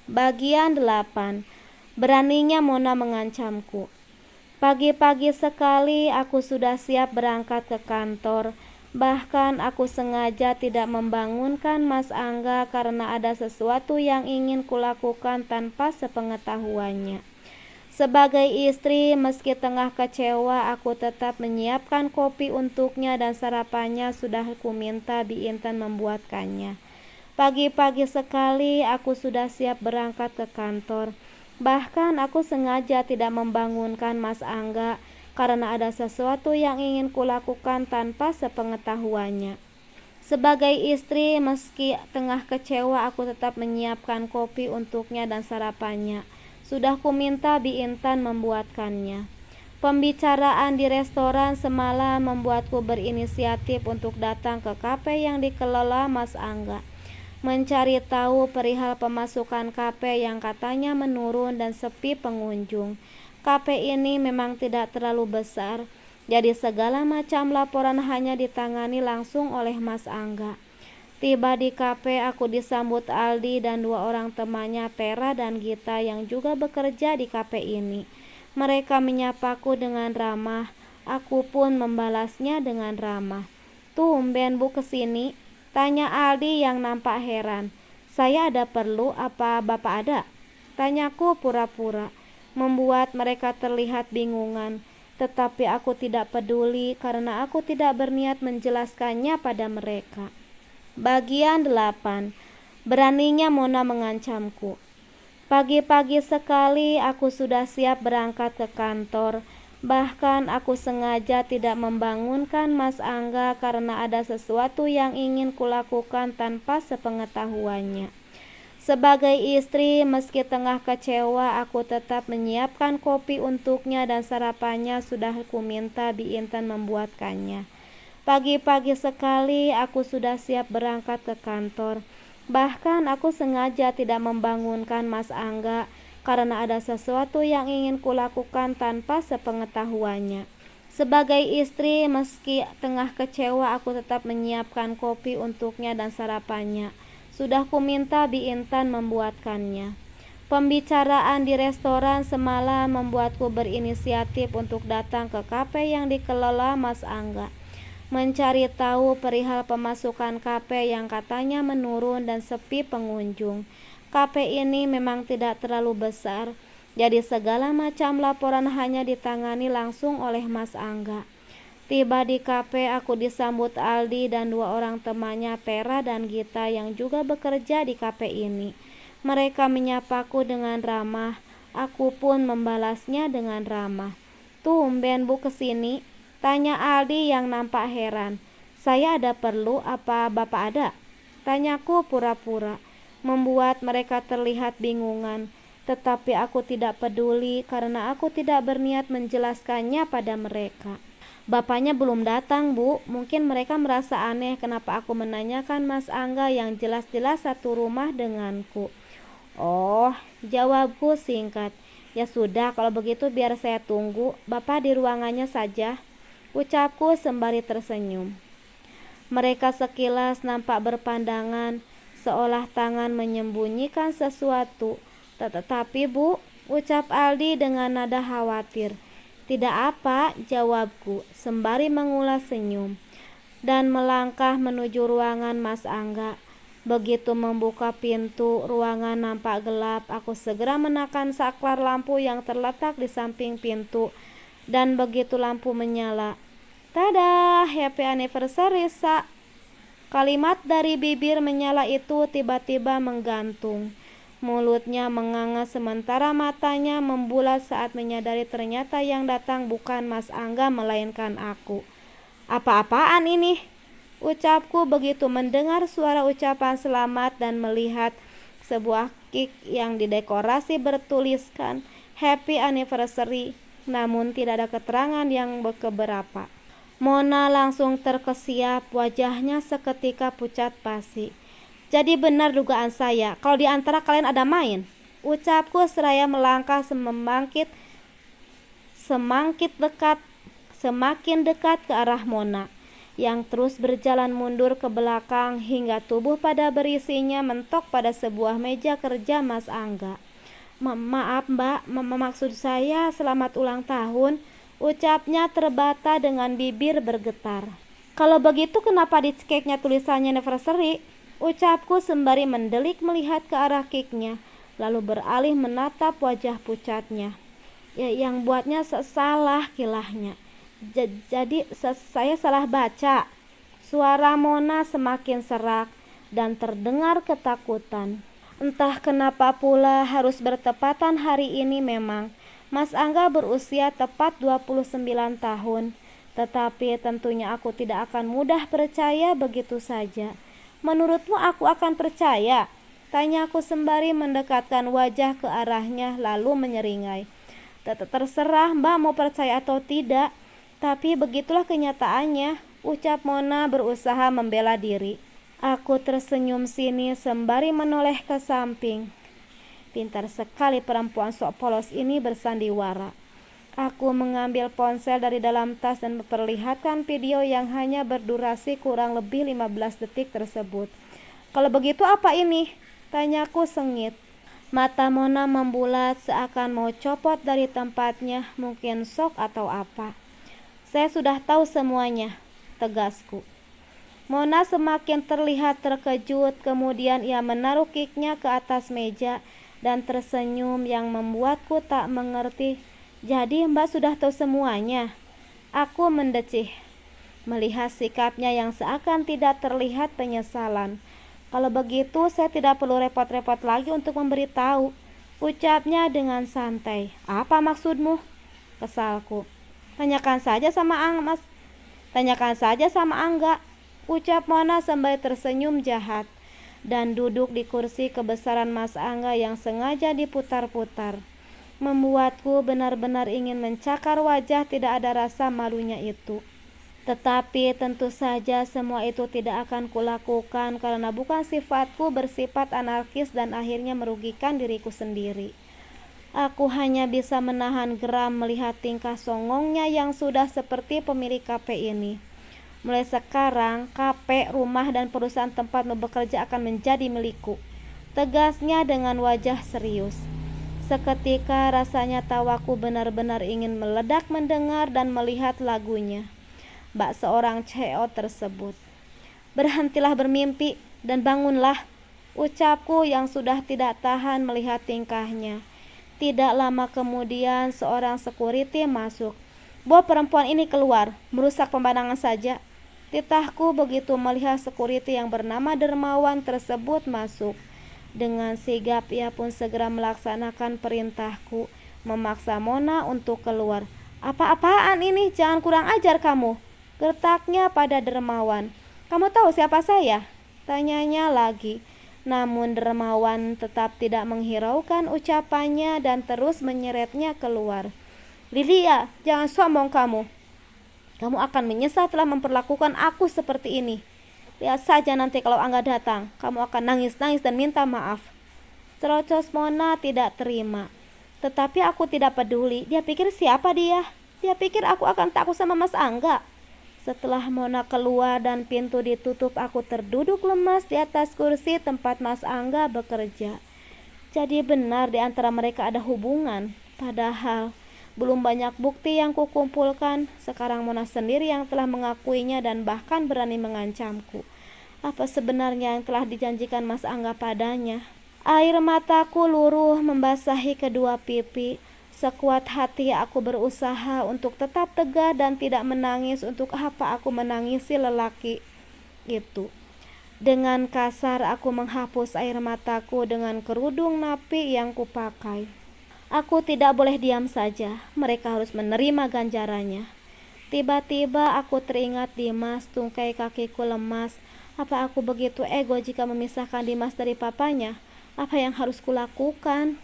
Bagian 8. Beraninya Mona mengancamku. Pagi-pagi sekali aku sudah siap berangkat ke kantor. Bahkan aku sengaja tidak membangunkan Mas Angga karena ada sesuatu yang ingin kulakukan tanpa sepengetahuannya. Sebagai istri, meski tengah kecewa, aku tetap menyiapkan kopi untuknya dan sarapannya sudah kuminta Bi Intan membuatkannya. Pagi-pagi sekali aku sudah siap berangkat ke kantor. Bahkan aku sengaja tidak membangunkan Mas Angga karena ada sesuatu yang ingin kulakukan tanpa sepengetahuannya. Sebagai istri, meski tengah kecewa, aku tetap menyiapkan kopi untuknya dan sarapannya. Sudah kuminta Bi Intan membuatkannya. Pembicaraan di restoran semalam membuatku berinisiatif untuk datang ke kafe yang dikelola Mas Angga, mencari tahu perihal pemasukan kafe yang katanya menurun dan sepi pengunjung. Kafe ini memang tidak terlalu besar, jadi segala macam laporan hanya ditangani langsung oleh Mas Angga. Tiba di kafe, aku disambut Aldi dan dua orang temannya, Tera dan Gita, yang juga bekerja di kafe ini. Mereka menyapaku dengan ramah, aku pun membalasnya dengan ramah. "Tumben Bu kesini?" tanya Aldi yang nampak heran. "Saya ada perlu, apa Bapak ada?" tanyaku pura-pura, membuat mereka terlihat bingungan. Tetapi aku tidak peduli karena aku tidak berniat menjelaskannya pada mereka. Bagian 8. Beraninya Mona mengancamku. Pagi-pagi sekali aku sudah siap berangkat ke kantor. Bahkan aku sengaja tidak membangunkan Mas Angga karena ada sesuatu yang ingin kulakukan tanpa sepengetahuannya. Sebagai istri, meski tengah kecewa, aku tetap menyiapkan kopi untuknya dan sarapannya sudah kuminta Bi Intan membuatkannya. Pagi-pagi sekali aku sudah siap berangkat ke kantor. Bahkan aku sengaja tidak membangunkan Mas Angga karena ada sesuatu yang ingin kulakukan tanpa sepengetahuannya. Sebagai istri, meski tengah kecewa, aku tetap menyiapkan kopi untuknya dan sarapannya. Sudah kuminta Bi Intan membuatkannya. Pembicaraan di restoran semalam membuatku berinisiatif untuk datang ke kafe yang dikelola Mas Angga, mencari tahu perihal pemasukan kafe yang katanya menurun dan sepi pengunjung. Kafe ini memang tidak terlalu besar, jadi segala macam laporan hanya ditangani langsung oleh Mas Angga. Tiba di kafe, aku disambut Aldi dan dua orang temannya, Tera dan Gita, yang juga bekerja di kafe ini. Mereka menyapaku dengan ramah, aku pun membalasnya dengan ramah. "Tumben Bu kesini?" tanya Aldi yang nampak heran. "Saya ada perlu, apa Bapak ada?" tanyaku pura-pura, membuat mereka terlihat bingungan. Tetapi aku tidak peduli karena aku tidak berniat menjelaskannya pada mereka. "Bapaknya belum datang Bu, mungkin mereka merasa aneh kenapa aku menanyakan Mas Angga yang jelas-jelas satu rumah denganku." "Oh," jawabku singkat. "Ya sudah, kalau begitu biar saya tunggu, Bapak di ruangannya saja," ucapku sembari tersenyum. Mereka sekilas nampak berpandangan, seolah tangan menyembunyikan sesuatu. "Tetapi Bu," ucap Aldi dengan nada khawatir. "Tidak apa," jawabku, sembari mengulas senyum, dan melangkah menuju ruangan Mas Angga. Begitu membuka pintu, ruangan nampak gelap. Aku segera menekan saklar lampu yang terletak di samping pintu, dan begitu lampu menyala, "Tada, happy anniversary, Sa." Kalimat dari bibir menyala itu tiba-tiba menggantung. Mulutnya menganga sementara matanya membulat saat menyadari ternyata yang datang bukan Mas Angga melainkan aku. "Apa-apaan ini?" ucapku begitu mendengar suara ucapan selamat dan melihat sebuah cake yang didekorasi bertuliskan Happy Anniversary, namun tidak ada keterangan yang keberapa. Mona langsung terkesiap, wajahnya seketika pucat pasi. "Jadi benar dugaan saya, kalau di antara kalian ada main," ucapku seraya melangkah semakin dekat ke arah Mona. yang terus berjalan mundur ke belakang hingga tubuh pada berisinya mentok pada sebuah meja kerja Mas Angga. Maaf Mbak, maksud saya selamat ulang tahun, ucapnya terbata dengan bibir bergetar. Kalau begitu kenapa di cake-nya tulisannya anniversary? Ucapku sembari mendelik melihat ke arah cake-nya, lalu beralih menatap wajah pucatnya. Ya, yang buatnya salah kilahnya. Jadi saya salah baca. Suara Mona semakin serak dan terdengar ketakutan. Entah kenapa pula harus bertepatan hari ini memang. Mas Angga berusia tepat 29 tahun. Tetapi tentunya aku tidak akan mudah percaya begitu saja. Menurutmu aku akan percaya? Tanyaku sembari mendekatkan wajah ke arahnya lalu menyeringai. Terserah Mbak mau percaya atau tidak. Tapi begitulah kenyataannya, ucap Mona berusaha membela diri. Aku tersenyum sinis sembari menoleh ke samping. Pintar sekali perempuan sok polos ini bersandiwara. Aku mengambil ponsel dari dalam tas dan memperlihatkan video yang hanya berdurasi kurang lebih 15 detik tersebut. Kalau begitu apa ini? Tanyaku sengit. Mata Mona membulat seakan mau copot dari tempatnya, mungkin shock atau apa. Saya sudah tahu semuanya, tegasku. Mona semakin terlihat terkejut, kemudian ia menaruh cake-nya ke atas meja dan tersenyum yang membuatku tak mengerti. Jadi Mbak sudah tahu semuanya? Aku mendecih, melihat sikapnya yang seakan tidak terlihat penyesalan. Kalau begitu saya tidak perlu repot-repot lagi untuk memberitahu, ucapnya dengan santai. Apa maksudmu? Kesalku. Tanyakan saja sama Angga, ucap Mona sembari tersenyum jahat dan duduk di kursi kebesaran Mas Angga yang sengaja diputar-putar. Membuatku benar-benar ingin mencakar wajah tidak ada rasa malunya itu. Tetapi tentu saja semua itu tidak akan kulakukan karena bukan sifatku bersifat anarkis dan akhirnya merugikan diriku sendiri. Aku hanya bisa menahan geram melihat tingkah songongnya yang sudah seperti pemilik kafe ini. Mulai sekarang, kafe, rumah, dan perusahaan tempat bekerja akan menjadi milikku, tegasnya dengan wajah serius. Seketika rasanya tawaku benar-benar ingin meledak mendengar dan melihat lagunya. Bak seorang CEO tersebut. Berhentilah bermimpi dan bangunlah, ucapku yang sudah tidak tahan melihat tingkahnya. Tidak lama kemudian seorang security masuk. Bawa perempuan ini keluar, merusak pemandangan saja. Titahku begitu melihat security yang bernama Dermawan tersebut masuk. Dengan sigap ia pun segera melaksanakan perintahku, memaksa Mona untuk keluar. Apa-apaan ini? Jangan kurang ajar kamu, gertaknya pada Dermawan. Kamu tahu siapa saya? Tanyanya lagi. Namun Dermawan tetap tidak menghiraukan ucapannya dan terus menyeretnya keluar. Lilia, jangan sombong kamu. Kamu akan menyesal telah memperlakukan aku seperti ini. Lihat saja nanti kalau Angga datang, kamu akan nangis-nangis dan minta maaf. Cerocos Mona tidak terima. Tetapi aku tidak peduli. Dia pikir siapa dia? Dia pikir aku akan takut sama Mas Angga. Setelah Mona keluar dan pintu ditutup, aku terduduk lemas di atas kursi tempat Mas Angga bekerja. Jadi benar di antara mereka ada hubungan. Padahal belum banyak bukti yang kukumpulkan. Sekarang Mona sendiri yang telah mengakuinya dan bahkan berani mengancamku. Apa sebenarnya yang telah dijanjikan Mas Angga padanya? Air mataku luruh membasahi kedua pipi. Sekuat hati aku berusaha untuk tetap tegar dan tidak menangis. Untuk apa aku menangisi lelaki itu? Dengan kasar aku menghapus air mataku dengan kerudung napi yang kupakai. Aku tidak boleh diam saja. Mereka harus menerima ganjarannya. Tiba-tiba aku teringat Dimas, tungkai kakiku lemas. Apa aku begitu ego jika memisahkan Dimas dari papanya? Apa yang harus kulakukan?